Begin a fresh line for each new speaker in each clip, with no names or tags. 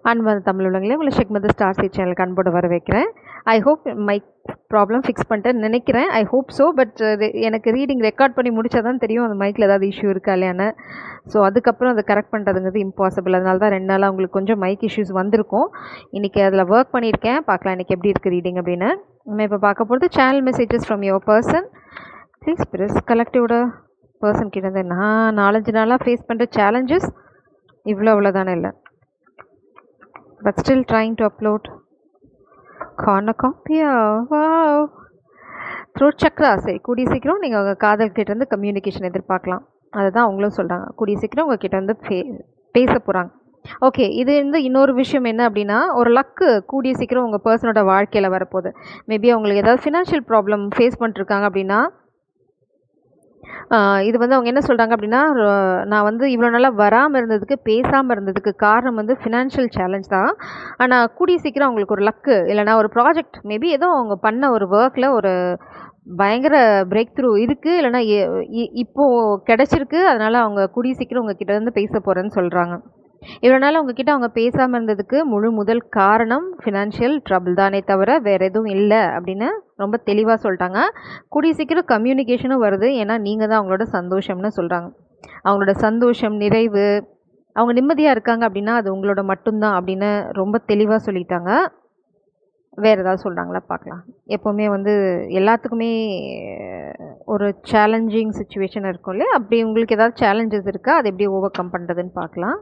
அன்பான தமிழ் உள்ளங்களே, உங்களை ஷெக்மது ஸ்டார் சி சேனலுக்கு அன்போடு வர வைக்கிறேன். I hope mic problem fix பண்ணிட்டேன்னு நினைக்கிறேன். I hope so. பட் எனக்கு ரீடிங் ரெக்கார்ட் பண்ணி முடிச்சா தான் தெரியும் அந்த மைக்கில் ஏதாவது இஷ்யூ இருக்கா இல்லையான்னு. ஸோ அதுக்கப்புறம் அதை கரெக்ட் பண்ணுறதுங்கிறது இம்பாசிபிள். அதனால தான் 2 நாளாக உங்களுக்கு கொஞ்சம் மைக் இஷ்யூஸ் வந்திருக்கும். இன்றைக்கி அதில் ஒர்க் பண்ணியிருக்கேன். பார்க்கலாம் இன்றைக்கி எப்படி இருக்குது ரீடிங் அப்படின்னு. நம்ம இப்போ பார்க்க போகிறது channel messages from your person. Please press கலெக்டிவோட பர்சன் கிட்ட நான் 4-5 நாளாக ஃபேஸ் பண்ணுற சேலஞ்சஸ் இவ்வளோதானே இல்லை. But still trying to upload cornucopia. Wow. Throat chakra. சரி, கூடிய சீக்கிரம் நீங்கள் உங்கள் காதல் கிட்ட இருந்து கம்யூனிகேஷன் எதிர்பார்க்கலாம். அதுதான் அவங்களும் சொல்கிறாங்க. கூடிய சீக்கிரம் உங்கள் கிட்ட வந்து பேச போகிறாங்க. ஓகே, இது வந்து இன்னொரு விஷயம் என்ன அப்படின்னா, ஒரு லக்கு கூடிய சீக்கிரம் உங்கள் பர்சனோட வாழ்க்கையில் வரப்போகுது. மேபி அவங்களுக்கு ஏதாவது ஃபினான்ஷியல் ப்ராப்ளம் ஃபேஸ் பண்ணிட்டுருக்காங்க அப்படின்னா, இது வந்து அவங்க என்ன சொல்கிறாங்க அப்படின்னா, நான் வந்து இவ்வளோ நாளாக வராமல் இருந்ததுக்கு, பேசாமல் இருந்ததுக்கு காரணம் வந்து ஃபினான்ஷியல் சேலஞ்ச் தான். ஆனால் கூடிய சீக்கிரம் அவங்களுக்கு ஒரு லக்கு இல்லைனா ஒரு ப்ராஜெக்ட், மேபி ஏதோ அவங்க பண்ண ஒரு ஒர்க்கில் ஒரு பயங்கர பிரேக் த்ரூ இருக்குது, இல்லைனா இப்போது கிடச்சிருக்கு. அதனால் அவங்க கூடிய சீக்கிரம் உங்ககிட்ட வந்து பேச போகிறேன்னு சொல்கிறாங்க. இவ்வளோ நாள் உங்ககிட்ட அவங்க பேசாமல் இருந்ததுக்கு முதல் காரணம் ஃபினான்ஷியல் ட்ரபிள் தானே தவிர வேறு எதுவும் இல்லை அப்படின்னு ரொம்ப தெளிவாக சொல்லிட்டாங்க. கூடிய சீக்கிரம் கம்யூனிகேஷனும் வருது. ஏன்னா நீங்கள் தான் அவங்களோட சந்தோஷம்னு சொல்கிறாங்க. அவங்களோட சந்தோஷம், நிறைவு, அவங்க நிம்மதியாக இருக்காங்க அப்படின்னா அது உங்களோட மட்டும்தான் அப்படின்னு ரொம்ப தெளிவாக சொல்லிட்டாங்க. வேறு ஏதாவது சொல்கிறாங்களா பார்க்கலாம். எப்போவுமே வந்து எல்லாத்துக்குமே ஒரு சேலஞ்சிங் சுச்சுவேஷன் இருக்கும் இல்லையா, அப்படி உங்களுக்கு ஏதாவது சேலஞ்சஸ் இருக்கா, அதை எப்படி ஓவர் கம் பண்ணுறதுன்னு பார்க்கலாம்.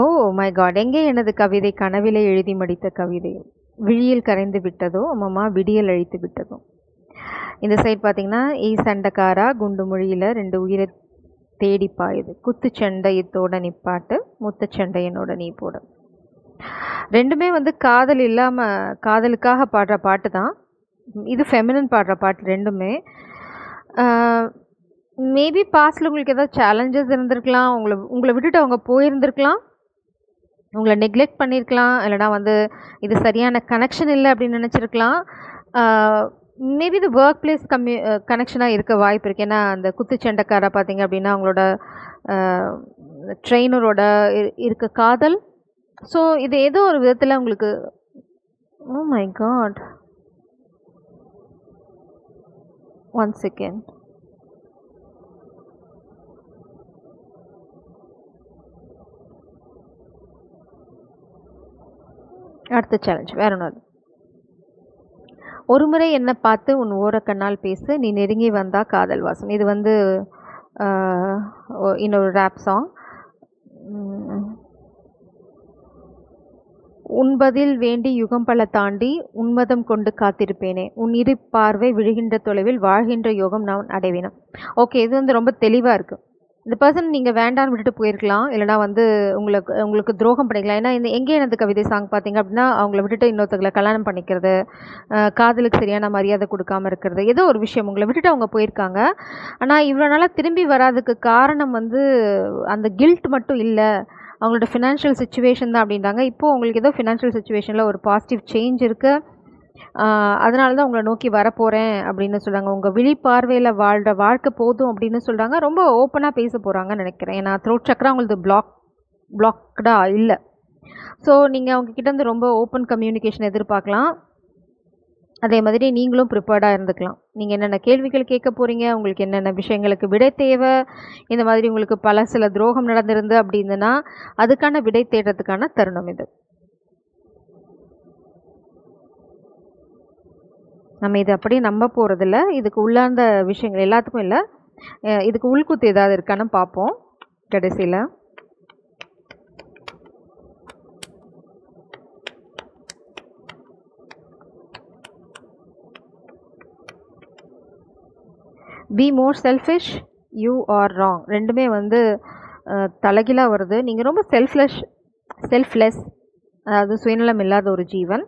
ஓ மை காட், எங்கே எனது கவிதை கனவிலே எழுதி மடித்த கவிதை, விழியில் கரைந்து விட்டதோ அம்மா விடியல் அழித்து விட்டதோ. இந்த சைட் பார்த்தீங்கன்னா, சண்டைக்காரா குண்டு மொழியில் 2 உயிரை தேடி பாயுது, குத்துச்சண்டையத்தோட நிப்பாட்டு, முத்துச்சண்டையனோட நீ போட. ரெண்டுமே வந்து காதல் இல்லாமல் காதலுக்காக பாடுற பாட்டு தான். இது ஃபெமினன் பாடுற பாட்டு ரெண்டுமே. மேபி பாஸ்டில் உங்களுக்கு ஏதாவது சேலஞ்சஸ் இருந்திருக்கலாம், உங்களை விட்டுட்டு அவங்க போயிருந்திருக்கலாம், உங்களை நெக்லெக்ட் பண்ணியிருக்கலாம், இல்லைனா வந்து இது சரியான கனெக்ஷன் இல்லை அப்படின்னு நினச்சிருக்கலாம். மேபி இது ஒர்க் பிளேஸ் கனெக்ஷனாக இருக்க வாய்ப்பு இருக்குது. ஏன்னா அந்த குத்துச்சண்டைக்காரா பார்த்தீங்க அப்படின்னா அவங்களோட ட்ரெயினரோட இருக்க காதல். ஸோ இது ஏதோ ஒரு விதத்தில் உங்களுக்கு, ஓ மை காட், 1 செகண்ட். அடுத்த சேலஞ்ச் வேற ஒன்று. ஒரு முறை என்னை பார்த்து உன் ஓரக்கண்ணால் பேசு, நீ நெருங்கி வந்தா காதல் வாசம். இது வந்து இன்னொரு ரேப் சாங். உன்பதில் வேண்டி யுகம் பல தாண்டி உன்மதம் கொண்டு காத்திருப்பேனே, உன் இரு பார்வை விழுகின்ற தொலைவில் வாழ்கின்ற யோகம் நான் அடைவேணும். ஓகே, இது வந்து ரொம்ப தெளிவாக இருக்குது. இந்த பர்சன் நீங்கள் வேண்டான்னு விட்டுட்டு போயிருக்கலாம், இல்லைனா வந்து உங்களுக்கு துரோகம் பண்ணிக்கலாம். ஏன்னா இந்த எங்கே எனது கவிதை சாங் பார்த்தீங்க அப்படின்னா, அவங்கள விட்டுட்டு இன்னொருத்தங்களை கல்யாணம் பண்ணிக்கிறது, காதலுக்கு சரியான மரியாதை கொடுக்காமல் இருக்கிறது, ஏதோ ஒரு விஷயம் உங்களை விட்டுட்டு அவங்க போயிருக்காங்க. ஆனால் இவ்வளோ நாளாக திரும்பி வராதுக்கு காரணம் வந்து அந்த கில்ட் மட்டும் இல்லை, அவங்களோட ஃபினான்ஷியல் சுச்சுவேஷன் தான் அப்படின்றாங்க. இப்போது உங்களுக்கு ஏதோ ஃபினான்ஷியல் சுச்சுவேஷனில் ஒரு பாசிட்டிவ் சேஞ்ச் இருக்குது, அதனால தான் உங்களை நோக்கி வரப்போகிறேன் அப்படின்னு சொல்கிறாங்க. உங்கள் விழிப்பார்வையில் வாழ்கிற வாழ்க்கை போதும் அப்படின்னு சொல்கிறாங்க. ரொம்ப ஓப்பனாக பேச போகிறாங்கன்னு நினைக்கிறேன். ஏன்னா த்ரோட் சக்கரா உங்களுக்கு பிளாக்டாக இல்லை. ஸோ நீங்கள் அவங்கக்கிட்டேருந்து ரொம்ப ஓப்பன் கம்யூனிகேஷன் எதிர்பார்க்கலாம். அதே மாதிரி நீங்களும் ப்ரிப்பேர்டாக இருந்துக்கலாம். நீங்கள் என்னென்ன கேள்விகள் கேட்க போகிறீங்க, உங்களுக்கு என்னென்ன விஷயங்களுக்கு விடை தேவை, இந்த மாதிரி உங்களுக்கு சில துரோகம் நடந்திருந்து அப்படின்னா அதுக்கான விடை தேடுறதுக்கான தருணம் இது. நம்ம இதை அப்படியே நம்ப போகிறதில்ல. இதுக்கு உள்ளார்ந்த விஷயங்கள் எல்லாத்துக்கும் இல்லை, இதுக்கு உள்குத்து ஏதாவது இருக்கான்னு பார்ப்போம் கடைசியில். Be more selfish, you are wrong. ரெண்டுமே வந்து தலைகீழாக வருது. நீங்கள் ரொம்ப செல்ஃப்லெஸ், அதாவது சுயநலம் இல்லாத ஒரு ஜீவன்.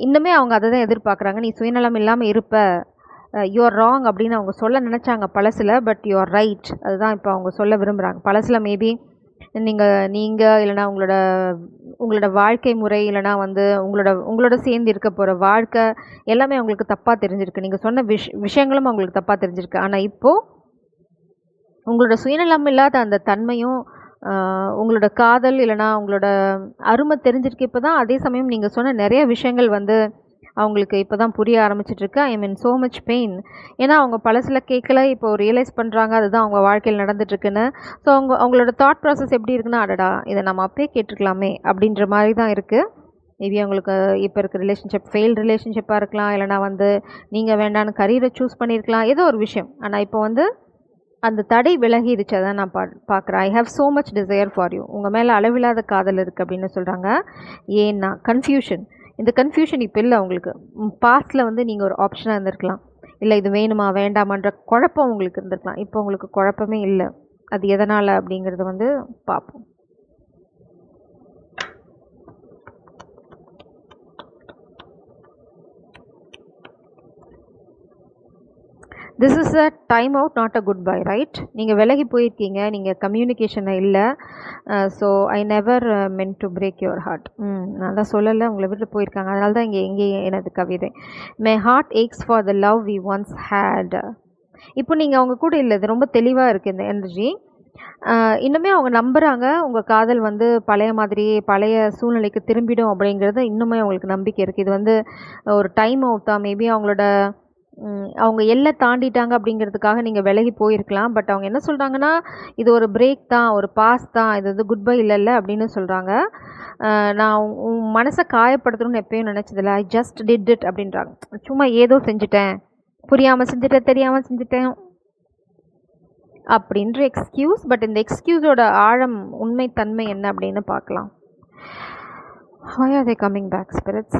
இன்னுமே அவங்க அதை தான் எதிர்பார்க்குறாங்க. நீ சுயநலம் இல்லாமல் இருப்ப, யூஆர் ராங் அப்படின்னு அவங்க சொல்ல நினச்சாங்க பழசில். பட் யூஆர் ரைட், அதுதான் இப்போ அவங்க சொல்ல விரும்புகிறாங்க. பழசில் மேபி நீங்கள் இல்லைனா உங்களோட வாழ்க்கை முறை இல்லைனா வந்து உங்களோட சேர்ந்து இருக்க போகிற வாழ்க்கை எல்லாமே அவங்களுக்கு தப்பாக தெரிஞ்சிருக்கு. நீங்கள் சொன்ன விஷயங்களும் அவங்களுக்கு தப்பாக தெரிஞ்சிருக்கு. ஆனால் இப்போது உங்களோட சுயநலம் இல்லாத அந்த தன்மையும் உங்களோட காதல் இல்லைனா உங்களோட அருமை தெரிஞ்சிருக்கு. இப்போ தான் அதே சமயம் நீங்கள் சொன்ன நிறைய விஷயங்கள் வந்து அவங்களுக்கு இப்போ தான் புரிய ஆரம்பிச்சிட்ருக்கு. ஐ மீன் ஸோ மச் பெயின். ஏன்னா அவங்க பழசில் கேட்கல, இப்போ ரியலைஸ் பண்ணுறாங்க அதுதான் அவங்க வாழ்க்கையில் நடந்துட்டுருக்குன்னு. ஸோ அவங்களோட தாட் ப்ராசஸ் எப்படி இருக்குன்னா, அடடா இதை நம்ம அப்பயே கேட்டிருக்கலாமே அப்படின்ற மாதிரி தான் இருக்குது. மேபி அவங்களுக்கு இப்போ இருக்க ரிலேஷன்ஷிப் ஃபெயில்டு ரிலேஷன்ஷிப்பாக இருக்கலாம், இல்லைனா வந்து நீங்கள் வேண்டான்னு கரியரை சூஸ் பண்ணியிருக்கலாம், ஏதோ ஒரு விஷயம். ஆனால் இப்போ வந்து அந்த தடை விலகிடுச்சு. அதான் நான் பார்க்குறேன். I have so much desire for you. உங்கள் மேலே அளவில்லாத காதல் இருக்குது அப்படின்னு சொல்கிறாங்க. ஏன்னா கன்ஃபியூஷன். இந்த கன்ஃபியூஷன் இப்போ இல்லை உங்களுக்கு. பாஸ்ட்டில் வந்து நீங்கள் ஒரு ஆப்ஷனாக இருந்திருக்கலாம், இல்லை இது வேணுமா வேண்டாமான்ற குழப்பம் உங்களுக்கு இருந்திருக்கலாம். இப்போ உங்களுக்கு குழப்பமே இல்லை. அது எதனால் அப்படிங்கிறது வந்து பார்ப்போம். This is a time out, not a goodbye, right? நீங்கள் விலகி போயிருக்கீங்க, நீங்கள் கம்யூனிகேஷனில் இல்லை. So I never meant to break your heart. நான் தான் சொல்லலை, உங்களை விட்டு போயிருக்காங்க. அதனால தான் எங்கேயும் எனது கவிதை. My heart aches for the love we once had. இப்போ நீங்கள் அவங்க கூட இல்லை, இது ரொம்ப தெளிவாக இருக்குது இந்த எனர்ஜி. இன்னுமே அவங்க நம்புகிறாங்க உங்கள் காதல் வந்து பழைய மாதிரியே பழைய சூழ்நிலைக்கு திரும்பிடும் அப்படிங்கிறது இன்னுமே அவங்களுக்கு நம்பிக்கை இருக்குது. இது வந்து ஒரு டைம் அவுட் தான். மேபி அவங்க எல்லை தாண்டிட்டாங்க அப்படிங்கிறதுக்காக நீங்கள் விலகி போயிருக்கலாம். பட் அவங்க என்ன சொல்கிறாங்கன்னா, இது ஒரு பிரேக் தான், ஒரு பாஸ் தான், இது வந்து குட் பை இல்லைல்ல அப்படின்னு சொல்கிறாங்க. நான் உன் மனசை காயப்படுத்தணும்னு எப்பயும் நினச்சதில்ல, ஐ ஜஸ்ட் டிட் இட் அப்படின்றாங்க. சும்மா ஏதோ செஞ்சுட்டேன், புரியாமல் செஞ்சுட்டேன், தெரியாமல் செஞ்சுட்டேன் அப்படின்ற எக்ஸ்கியூஸ். பட் இந்த எக்ஸ்கியூஸோட ஆழம் உண்மைத்தன்மை என்ன அப்படின்னு பார்க்கலாம். Why are they coming back, spirits?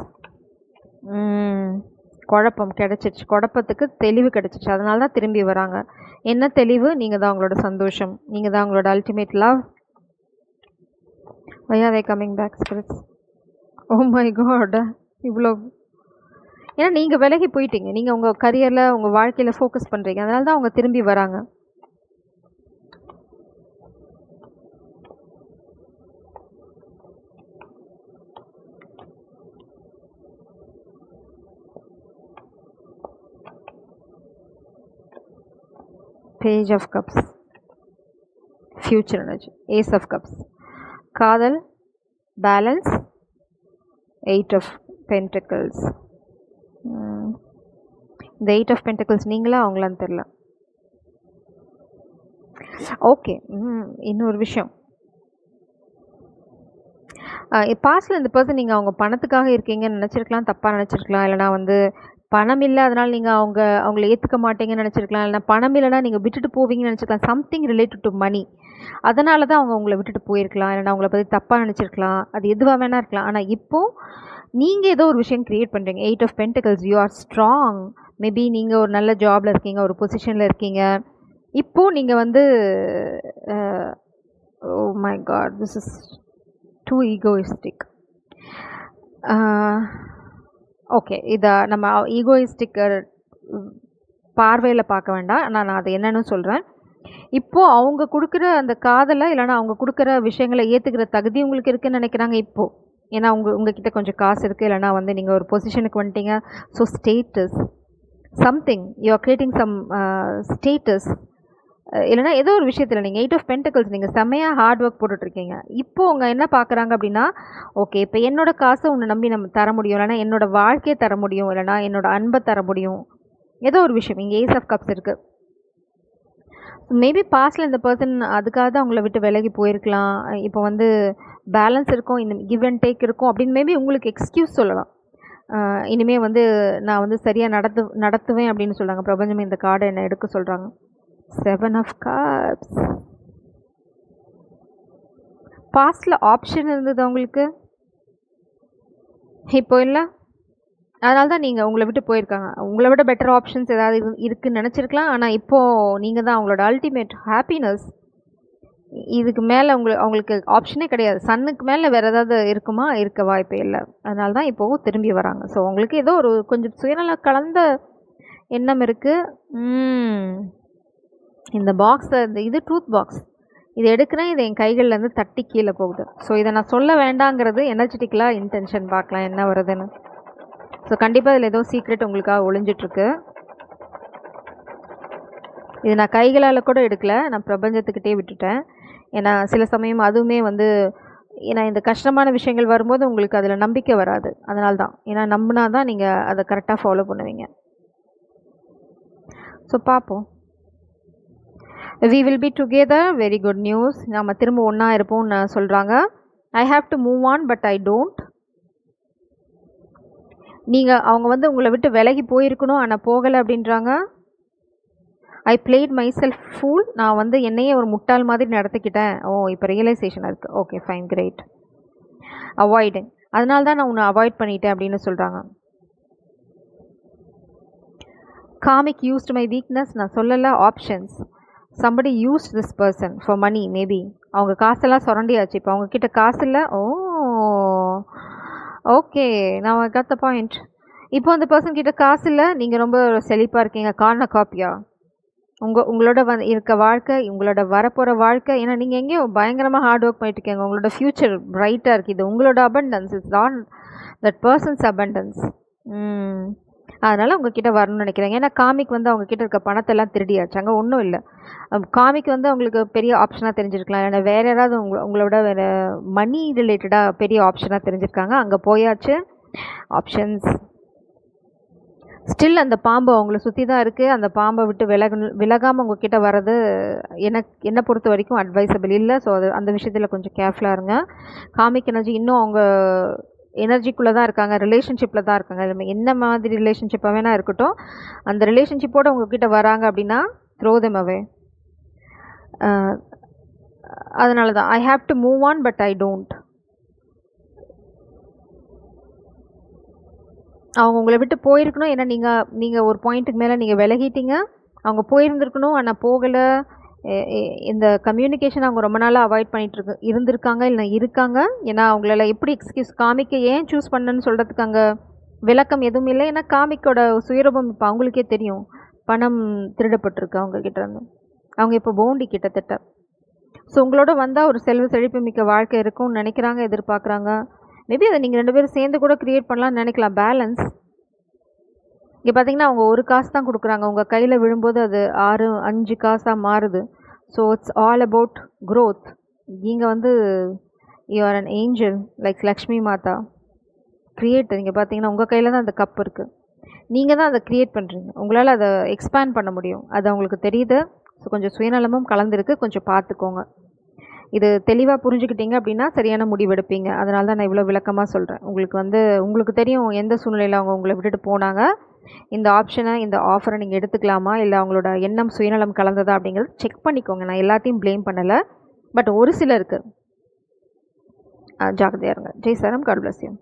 குழப்பம் கிடச்சிருச்சு, குழப்பத்துக்கு தெளிவு கிடச்சிருச்சு, அதனால தான் திரும்பி வராங்க. என்ன தெளிவு? நீங்கள் தான் அவங்களோட சந்தோஷம், நீங்கள் தான் அவங்களோட ultimate love. Why are they coming back, spirits? Oh my God, இவ்வளோ. ஏன்னா நீங்கள் விலகி போயிட்டீங்க, நீங்கள் உங்கள் கரியரில் உங்கள் வாழ்க்கையில் ஃபோக்கஸ் பண்ணுறீங்க, அதனால தான் அவங்க திரும்பி வராங்க. Page of Cups, future energy, Ace of Cups, காதல், பேலன்ஸ், 8 of Pentacles. இந்த 8 of Pentacles நீங்களா அவங்களான்னு தெரில. ஓகே, இன்னொரு விஷயம். பாஸ்டில் இந்த பர்சன் நீங்கள் அவங்க பணத்துக்காக இருக்கீங்கன்னு நினச்சிருக்கலாம், தப்பாக நினச்சிருக்கலாம். இல்லைனா வந்து பணம் இல்லை அதனால் நீங்கள் அவங்கள ஏற்றுக்க மாட்டீங்கன்னு நினச்சிருக்கலாம். இல்லைனா பணம் இல்லைனா நீங்கள் விட்டுட்டு போவீங்கன்னு நினச்சிருக்கலாம். சம்திங் ரிலேட்டட் டு மணி. அதனால தான் அவங்க உங்களை விட்டுட்டு போயிருக்கலாம். இல்லைனா அவங்கள பற்றி தப்பாக நினச்சிருக்கலாம். அது எதுவாக வேணா இருக்கலாம். ஆனால் இப்போது நீங்கள் ஏதோ ஒரு விஷயம் க்ரியேட் பண்ணுறீங்க. 8 of Pentacles, you are strong. Maybe நீங்கள் ஒரு நல்ல ஜாபில் இருக்கீங்க, ஒரு பொசிஷனில் இருக்கீங்க. இப்போது நீங்கள் வந்து oh my God, this is too egoistic. Okay, இதை நம்ம ஈகோயிஸ்டிக் பார்வையில் பார்க்க வேண்டாம். நான் அதை என்னன்னு சொல்கிறேன். இப்போது அவங்க கொடுக்குற அந்த காதலை இல்லைனா அவங்க கொடுக்குற விஷயங்களை ஏற்றுக்கிற தகுதி உங்களுக்கு இருக்குதுன்னு நினைக்கிறாங்க இப்போது. ஏன்னா உங்ககிட்ட கொஞ்சம் காசு இருக்குது, இல்லைனா வந்து நீங்கள் ஒரு பொசிஷனுக்கு வந்துட்டீங்க. So status something, you are creating some status. இல்லைனா ஏதோ ஒரு விஷயத்தில் நீங்கள் 8 of Pentacles நீங்கள் செம்மையாக ஹார்ட் ஒர்க் போட்டுட்ருக்கீங்க. இப்போது அவங்க என்ன பார்க்குறாங்க அப்படின்னா, ஓகே இப்போ என்னோடய காசை உன்னை நம்பி நம்ம தர முடியும், இல்லைனா என்னோடய வாழ்க்கையை தர முடியும், இல்லைனா என்னோடய அன்பை தர முடியும், ஏதோ ஒரு விஷயம். இங்கே Ace of Cups இருக்குது. மேபி பாஸ்டில் இந்த பர்சன் அதுக்காக தான் அவங்கள விட்டு விலகி போயிருக்கலாம். இப்போ வந்து பேலன்ஸ் இருக்கும், இந்த கிவ் அண்ட் டேக் இருக்கும் அப்படின்னு மேபி உங்களுக்கு எக்ஸ்கியூஸ் சொல்லலாம். இனிமேல் வந்து நான் வந்து சரியாக நடத்துவேன் அப்படின்னு சொல்கிறாங்க. பிரபஞ்சமே இந்த கார்டை என்ன எடுக்க சொல்கிறாங்க. 7 of Cups. பாஸ்டில் ஆப்ஷன் இருந்தது அவங்களுக்கு, இப்போ இல்லை. அதனால தான் நீங்கள் உங்களை விட்டு போயிருக்காங்க. உங்களை விட பெட்டர் ஆப்ஷன்ஸ் ஏதாவது இருக்குதுன்னு நினச்சிருக்கலாம். ஆனால் இப்போது நீங்கள் தான் அவங்களோட அல்டிமேட் ஹாப்பினஸ். இதுக்கு மேலே அவங்களுக்கு ஆப்ஷனே கிடையாது. சன்னுக்கு மேலே வேறு ஏதாவது இருக்குமா? இருக்க வாய்ப்பே இல்லை. அதனால தான் இப்போது திரும்பி வராங்க. ஸோ உங்களுக்கு ஏதோ ஒரு கொஞ்சம் சுயநல கலந்த எண்ணம் இருக்குது. இந்த பாக்ஸை இது ட்ரூத் பாக்ஸ். இது எடுக்கிறேன், இது என் கைகள்லேருந்து தட்டி கீழே போகுது. ஸோ இதை நான் சொல்ல வேண்டாங்கிறது எனர்ஜெட்டிக்கலாக இன்டென்ஷன். பார்க்கலாம் என்ன வருதுன்னு. ஸோ கண்டிப்பாக இதில் ஏதோ சீக்ரெட் உங்களுக்காக ஒளிஞ்சிட்ருக்கு. இது நான் கைகளால் கூட எடுக்கலை, நான் பிரபஞ்சத்துக்கிட்டே விட்டுட்டேன். ஏன்னா சில சமயம் அதுவுமே வந்து ஏன்னா இந்த கஷ்டமான விஷயங்கள் வரும்போது உங்களுக்கு அதில் நம்பிக்கை வராது. அதனால தான். ஏன்னா நம்பினா தான் நீங்கள் அதை கரெக்டாக ஃபாலோ பண்ணுவீங்க. ஸோ பார்ப்போம். We will be together. Very good news. நம்ம திரும்ப ஒன்றா இருப்போம்னு சொல்கிறாங்க. I have to move on but I don't. நீங்கள் அவங்க வந்து உங்களை விட்டு விலகி போயிருக்கணும் ஆனால் போகலை அப்படின்றாங்க. I played myself fool. நான் வந்து என்னையே ஒரு முட்டாள் மாதிரி நடத்திக்கிட்டேன். ஓ இப்போ ரியலைசேஷன் இருக்குது. Okay fine great. அவாய்டிங். அதனால தான் நான் உன்னை அவாய்ட் பண்ணிட்டேன் அப்படின்னு சொல்கிறாங்க. காமிக் யூஸ்ட் மை வீக்னஸ். நான் சொல்லலை. Options. somebody used this person for money maybe. அவங்க காசெல்லாம் சுரண்டியாச்சு. இப்போ அவங்கக்கிட்ட காசு இல்லை. ஓ ஓகே நான் got the point. இப்போ அந்த பர்சன் கிட்ட காசு இல்லை, நீங்கள் ரொம்ப செழிப்பாக இருக்கீங்க. காரண காப்பியா உங்களோட இருக்க வாழ்க்கை, உங்களோட வரப்போகிற வாழ்க்கை. ஏன்னா நீங்கள் எங்கேயோ பயங்கரமாக ஹார்ட் ஒர்க் பண்ணிட்டு இருக்கீங்க. உங்களோட ஃப்யூச்சர் பிரைட்டாக இருக்குது. இது உங்களோட abundance. It's not that persons abundance. அதனால் உங்ககிட்ட வரணும்னு நினைக்கிறாங்க. ஏன்னா காமிக் வந்து அவங்கக்கிட்ட இருக்க பணத்தெல்லாம் திருடியாச்சு. அங்கே ஒன்றும் இல்லை. காமிக் வந்து அவங்களுக்கு பெரிய ஆப்ஷனாக தெரிஞ்சிருக்கலாம். ஏன்னா வேறு யாராவது உங்களோட வேறு மணி ரிலேட்டடாக பெரிய ஆப்ஷனாக தெரிஞ்சிருக்காங்க. அங்கே போயாச்சு. ஆப்ஷன்ஸ். ஸ்டில் அந்த பாம்பு அவங்கள சுற்றி தான் இருக்குது. அந்த பாம்பை விட்டு விலகாமல் உங்ககிட்ட வர்றது என்னை பொறுத்த வரைக்கும் அட்வைசபிள் இல்லை. ஸோ அது அந்த விஷயத்தில் கொஞ்சம் கேர்ஃபுல்லாக இருங்க. காமிக் எனர்ஜி இன்னும் அவங்க எனர்ஜிக்குள்ளே தான் இருக்காங்க, ரிலேஷன்ஷிப்பில் தான் இருக்காங்க. என்ன மாதிரி ரிலேஷன்ஷிப்பாக வேணால் இருக்கட்டும், அந்த ரிலேஷன்ஷிப்போடு உங்ககிட்ட வராங்க அப்படின்னா த்ரோ தெம் அவே. அதனால தான் I have to move on but I don't. அவங்க உங்களை விட்டு போயிருக்கணும். ஏன்னா நீங்கள் ஒரு பாயிண்ட்டுக்கு மேலே நீங்கள் விலகிட்டீங்க. அவங்க போயிருந்துருக்கணும் ஆனால் போகலை. இந்த கம்யூனிகேஷன் அவங்க ரொம்ப நாளாக அவாய்ட் பண்ணிட்டு இருந்திருக்காங்க இல்லை இருக்காங்க. ஏன்னா அவங்களால எப்படி எக்ஸ்கியூஸ் காமிக்க ஏன் சூஸ் பண்ணணுன்னு சொல்கிறதுக்கு அங்கே விளக்கம் எதுவும் இல்லை. ஏன்னா காமிக்கோட சுயரூபம் இப்போ அவங்களுக்கே தெரியும். பணம் திருடப்பட்டிருக்கு அவங்கக்கிட்ட இருந்து. அவங்க இப்போ போண்டி கிட்டத்தட்ட. ஸோ உங்களோட வந்தால் ஒரு செல்வ செழிப்பு மிக்க வாழ்க்கை இருக்கும்னு நினைக்கிறாங்க, எதிர்பார்க்குறாங்க. மேபி அதை நீங்கள் 2 பேரும் சேர்ந்து கூட க்ரியேட் பண்ணலாம்னு நினைக்கலாம். பேலன்ஸ். இங்கே பார்த்தீங்கன்னா அவங்க ஒரு காசு தான் கொடுக்குறாங்க. உங்கள் கையில் விழும்போது அது 5 காசாக மாறுது. So it's all about growth. நீங்கள் வந்து you are an angel like Lakshmi Mata create. நீங்கள் பார்த்தீங்கன்னா உங்கள் கையில் தான் அந்த கப் இருக்குது. நீங்கள் தான் அதை க்ரியேட் பண்ணுறீங்க. உங்களால் அதை எக்ஸ்பேண்ட் பண்ண முடியும். அது அவங்களுக்கு தெரியுது. ஸோ கொஞ்சம் சுயநலமும் கலந்துருக்கு. கொஞ்சம் பார்த்துக்கோங்க. இது தெளிவாக புரிஞ்சுக்கிட்டீங்க அப்படின்னா சரியான முடிவெடுப்பீங்க. அதனால தான் நான் இவ்வளோ விளக்கமாக சொல்கிறேன். உங்களுக்கு தெரியும் எந்த சூழ்நிலையில் அவங்க உங்களை விட்டுட்டு போனாங்க. இந்த ஆப்ஷனை, இந்த ஆஃபரை நீங்கள் எடுத்துக்கலாமா, இல்லை அவங்களோட எண்ணம் சுயநலம் கலந்ததா அப்படிங்கிறது செக் பண்ணிக்கோங்க. நான் எல்லாத்தையும் ப்ளேம் பண்ணலை. பட் ஒரு சிலருக்கு ஜாக்கிரதையாக இருங்க. ஜெய் சரம். God bless you.